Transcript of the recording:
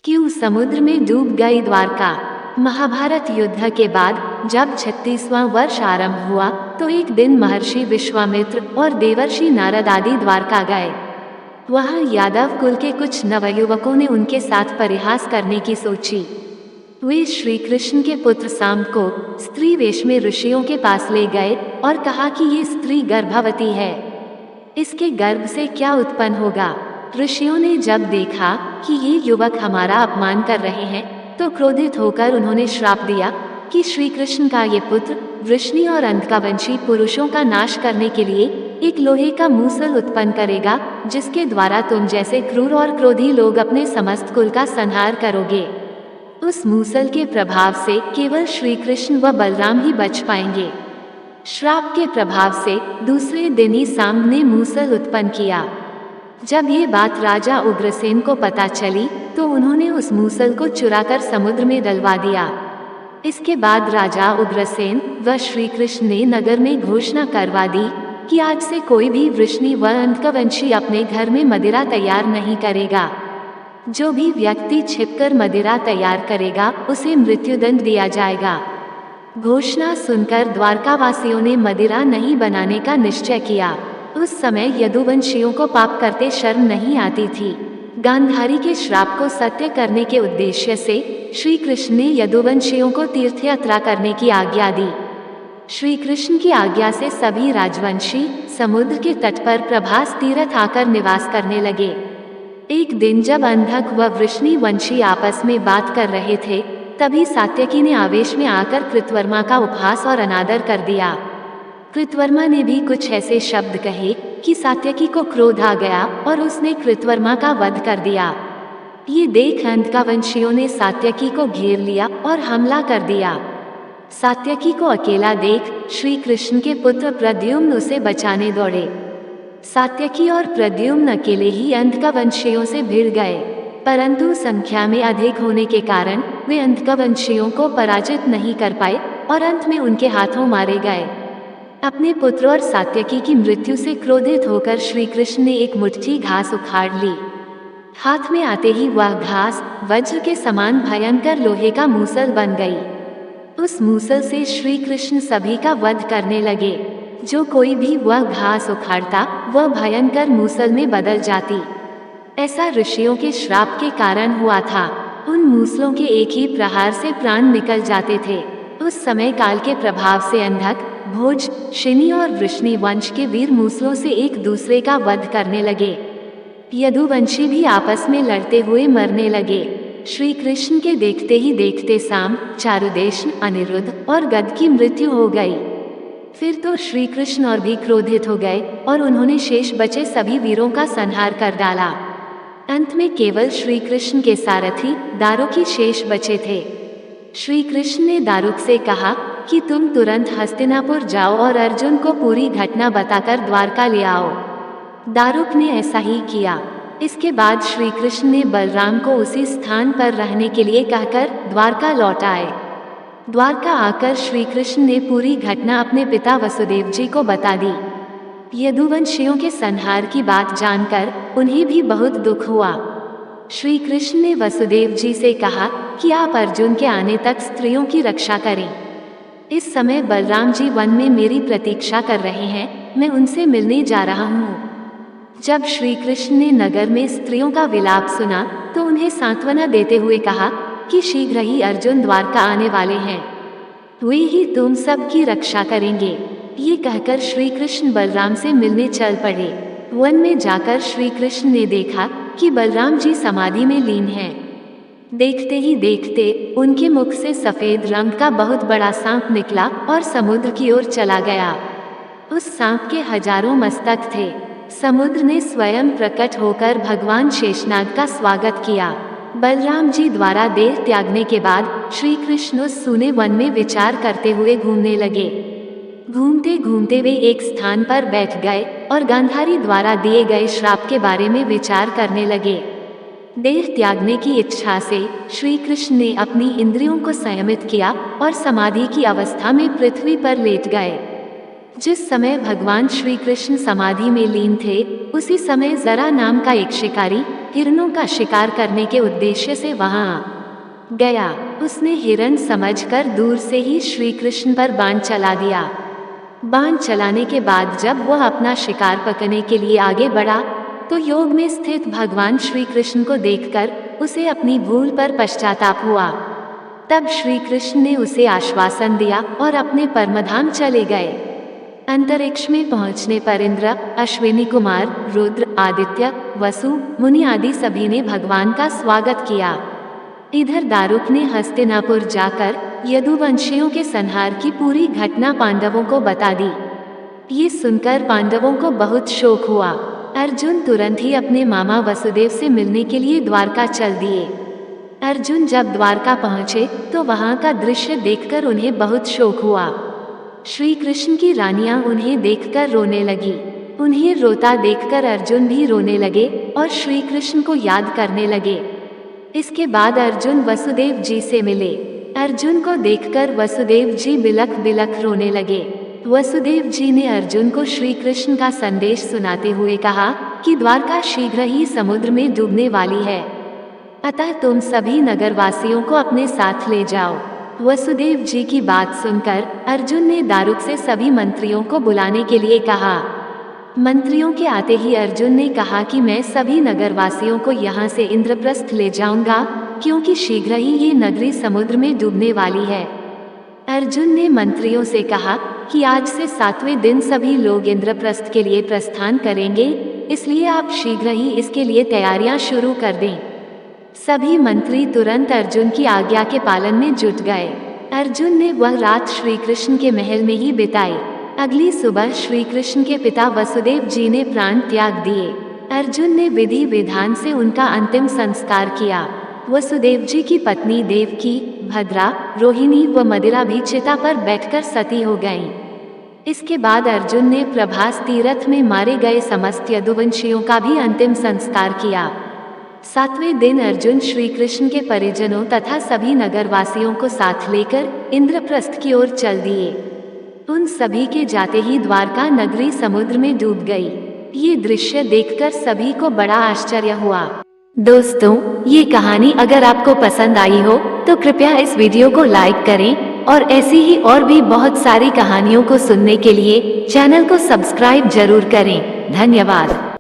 क्यों समुद्र में डूब गई द्वारका। महाभारत युद्ध के बाद जब 36वां वर्ष आरंभ हुआ तो एक दिन महर्षि विश्वामित्र और देवर्षि नारद आदि द्वारका गए। वहां यादव कुल के कुछ नवयुवकों ने उनके साथ परिहास करने की सोची। वे श्री कृष्ण के पुत्र सांब को स्त्री वेश में ऋषियों के पास ले गए और कहा कि ये स्त्री गर्भवती है, इसके गर्भ से क्या उत्पन्न होगा। ऋषियों ने जब देखा कि ये युवक हमारा अपमान कर रहे हैं तो क्रोधित होकर उन्होंने श्राप दिया कि श्री कृष्ण का ये पुत्र वृष्णि और अंधकावंशी पुरुषों का नाश करने के लिए एक लोहे का मूसल उत्पन्न करेगा, जिसके द्वारा तुम जैसे क्रूर और क्रोधी लोग अपने समस्त कुल का संहार करोगे। उस मूसल के प्रभाव से केवल श्री कृष्ण व बलराम ही बच पाएंगे। श्राप के प्रभाव से दूसरे दिन ही सांब ने मूसल उत्पन्न किया। जब ये बात राजा उग्रसेन को पता चली तो उन्होंने उस मूसल को चुराकर समुद्र में डलवा दिया। इसके बाद राजा उग्रसेन व श्री कृष्ण ने नगर में घोषणा करवा दी कि आज से कोई भी वृष्णि व अंधकवंशी अपने घर में मदिरा तैयार नहीं करेगा। जो भी व्यक्ति छिपकर मदिरा तैयार करेगा उसे मृत्युदंड दिया जाएगा। घोषणा सुनकर द्वारकावासियों ने मदिरा नहीं बनाने का निश्चय किया। उस समय यदुवंशियों को पाप करते शर्म नहीं आती थी। गांधारी के श्राप को सत्य करने के उद्देश्य से श्री कृष्ण ने यदुवंशियों को तीर्थ यात्रा करने की आज्ञा दी। श्री कृष्ण की आज्ञा से सभी राजवंशी समुद्र के तट पर प्रभास तीर्थ आकर निवास करने लगे। एक दिन जब अंधक व वृष्णि वंशी आपस में बात कर रहे थे तभी सात्यकी ने आवेश में आकर कृतवर्मा का उपहास और अनादर कर दिया। कृतवर्मा ने भी कुछ ऐसे शब्द कहे कि सात्यकी को क्रोध आ गया और उसने कृतवर्मा का वध कर दिया। ये देख अंधकावंशियों ने सात्यकी को घेर लिया और हमला कर दिया। सात्यकी को अकेला देख श्री कृष्ण के पुत्र प्रद्युम्न उसे बचाने दौड़े। सात्यकी और प्रद्युम्न अकेले ही अंधकावंशियों से भिड़ गए, परंतु संख्या में अधिक होने के कारण वे अंधकावंशियों को पराजित नहीं कर पाए और अंत में उनके हाथों मारे गए। अपने पुत्र और सात्यकी की मृत्यु से क्रोधित होकर श्री कृष्ण ने एक मुट्ठी घास उखाड़ ली। हाथ में आते ही वह घास वज्र के समान भयंकर लोहे का मूसल बन गई। उस मूसल से श्री कृष्ण सभी का वध करने लगे। जो कोई भी वह घास उखाड़ता वह भयंकर मूसल में बदल जाती। ऐसा ऋषियों के श्राप के कारण हुआ था। उन मूसलों के एक ही प्रहार से प्राण निकल जाते थे। उस समय काल के प्रभाव से अंधक भोज शिनी और वृष्णि वंश के वीर मूसलों से एक दूसरे का वध करने लगे। यदुवंशी भी आपस में लड़ते हुए मरने लगे। श्री कृष्ण के देखते ही देखते साम, चारुदेशन, अनिरुद्ध और गद की मृत्यु हो गई। फिर तो श्री कृष्ण और भी क्रोधित हो गए और उन्होंने शेष बचे सभी वीरों का संहार कर डाला। अंत में केवल श्री कृष्ण के सारथी दारुकी शेष बचे थे। श्री कृष्ण ने दारुक से कहा कि तुम तुरंत हस्तिनापुर जाओ और अर्जुन को पूरी घटना बताकर द्वारका ले आओ। दारुक ने ऐसा ही किया। इसके बाद श्री कृष्ण ने बलराम को उसी स्थान पर रहने के लिए कहकर द्वारका लौट आए। द्वारका आकर श्री कृष्ण ने पूरी घटना अपने पिता वसुदेव जी को बता दी। यदुवंशियों के संहार की बात जानकर उन्हें भी बहुत दुख हुआ। श्री कृष्ण ने वसुदेव जी से कहा कि आप अर्जुन के आने तक स्त्रियों की रक्षा करें। इस समय बलराम जी वन में मेरी प्रतीक्षा कर रहे हैं, मैं उनसे मिलने जा रहा हूँ। जब श्री कृष्ण ने नगर में स्त्रियों का विलाप सुना तो उन्हें सांत्वना देते हुए कहा कि शीघ्र ही अर्जुन द्वारका आने वाले हैं, वे ही तुम सब की रक्षा करेंगे। ये कहकर श्री कृष्ण बलराम से मिलने चल पड़े। वन में जाकर श्री कृष्ण ने देखा कि बलराम जी समाधि में लीन हैं। देखते ही देखते उनके मुख से सफेद रंग का बहुत बड़ा सांप निकला और समुद्र की ओर चला गया। उस सांप के हजारों मस्तक थे। समुद्र ने स्वयं प्रकट होकर भगवान शेषनाग का स्वागत किया। बलराम जी द्वारा देह त्यागने के बाद श्री कृष्ण उस सूने वन में विचार करते हुए घूमने लगे। घूमते घूमते वे एक स्थान पर बैठ गए और गांधारी द्वारा दिए गए श्राप के बारे में विचार करने लगे। देह त्यागने की इच्छा से श्री कृष्ण ने अपनी इंद्रियों को संयमित किया और समाधि की अवस्था में पृथ्वी पर लेट गए। जिस समय भगवान श्री कृष्ण समाधि में लीन थे, उसी समय जरा नाम का एक शिकारी हिरणों का शिकार करने के उद्देश्य से वहां आ गया। उसने हिरण समझकर दूर से ही श्री कृष्ण पर बाण चला दिया। बाण चलाने के बाद जब वह अपना शिकार पकड़ने के लिए आगे बढ़ा, तो योग में स्थित भगवान श्री कृष्ण को देखकर उसे अपनी भूल पर पश्चाताप हुआ। तब श्री कृष्ण ने उसे आश्वासन दिया और अपने परमधाम चले गए। अंतरिक्ष में पहुंचने पर इंद्र, अश्विनी कुमार, रुद्र, आदित्य, वसु, मुनि आदि सभी ने भगवान का स्वागत किया। इधर दारुक ने हस्तिनापुर जाकर यदुवंशियों के संहार की पूरी घटना पांडवों को बता दी। ये सुनकर पांडवों को बहुत शोक हुआ। अर्जुन तुरंत ही अपने मामा वसुदेव से मिलने के लिए द्वारका चल दिए। अर्जुन जब द्वारका पहुंचे तो वहां का दृश्य देखकर उन्हें बहुत शोक हुआ। श्री कृष्ण की रानियां उन्हें देखकर रोने लगी। उन्हें रोता देखकर अर्जुन भी रोने लगे और श्री कृष्ण को याद करने लगे। इसके बाद अर्जुन वसुदेव जी से मिले। अर्जुन को देखकर वसुदेव जी बिलख बिलख रोने लगे। वसुदेव जी ने अर्जुन को श्री कृष्ण का संदेश सुनाते हुए कहा कि द्वारका शीघ्र ही समुद्र में डूबने वाली है, अतः तुम सभी नगरवासियों को अपने साथ ले जाओ। वसुदेव जी की बात सुनकर अर्जुन ने दारुक से सभी मंत्रियों को बुलाने के लिए कहा। मंत्रियों के आते ही अर्जुन ने कहा कि मैं सभी नगरवासियों को यहाँ से इंद्रप्रस्थ ले जाऊंगा, क्योंकि शीघ्र ही ये नगरी समुद्र में डूबने वाली है। अर्जुन ने मंत्रियों से कहा कि आज से 7वें दिन सभी लोग इंद्रप्रस्थ के लिए प्रस्थान करेंगे, इसलिए आप शीघ्र ही इसके लिए तैयारियां शुरू कर दें। सभी मंत्री तुरंत अर्जुन की आज्ञा के पालन में जुट गए। अर्जुन ने वह रात श्री कृष्ण के महल में ही बिताई। अगली सुबह श्री कृष्ण के पिता वसुदेव जी ने प्राण त्याग दिए। अर्जुन ने विधि विधान से उनका अंतिम संस्कार किया। वसुदेव जी की पत्नी देवकी, भद्रा, रोहिणी व मदिरा भी चिता पर बैठकर सती हो गईं। इसके बाद अर्जुन ने प्रभास तीर्थ में मारे गए समस्त यदुवंशियों का भी अंतिम संस्कार किया। 7वें दिन अर्जुन श्री कृष्ण के परिजनों तथा सभी नगरवासियों को साथ लेकर इंद्रप्रस्थ की ओर चल दिए। उन सभी के जाते ही द्वारका नगरी समुद्र में डूब गई। ये दृश्य देखकर सभी को बड़ा आश्चर्य हुआ। दोस्तों, ये कहानी अगर आपको पसंद आई हो तो कृपया इस वीडियो को लाइक करें और ऐसी ही और भी बहुत सारी कहानियों को सुनने के लिए चैनल को सब्सक्राइब जरूर करें। धन्यवाद।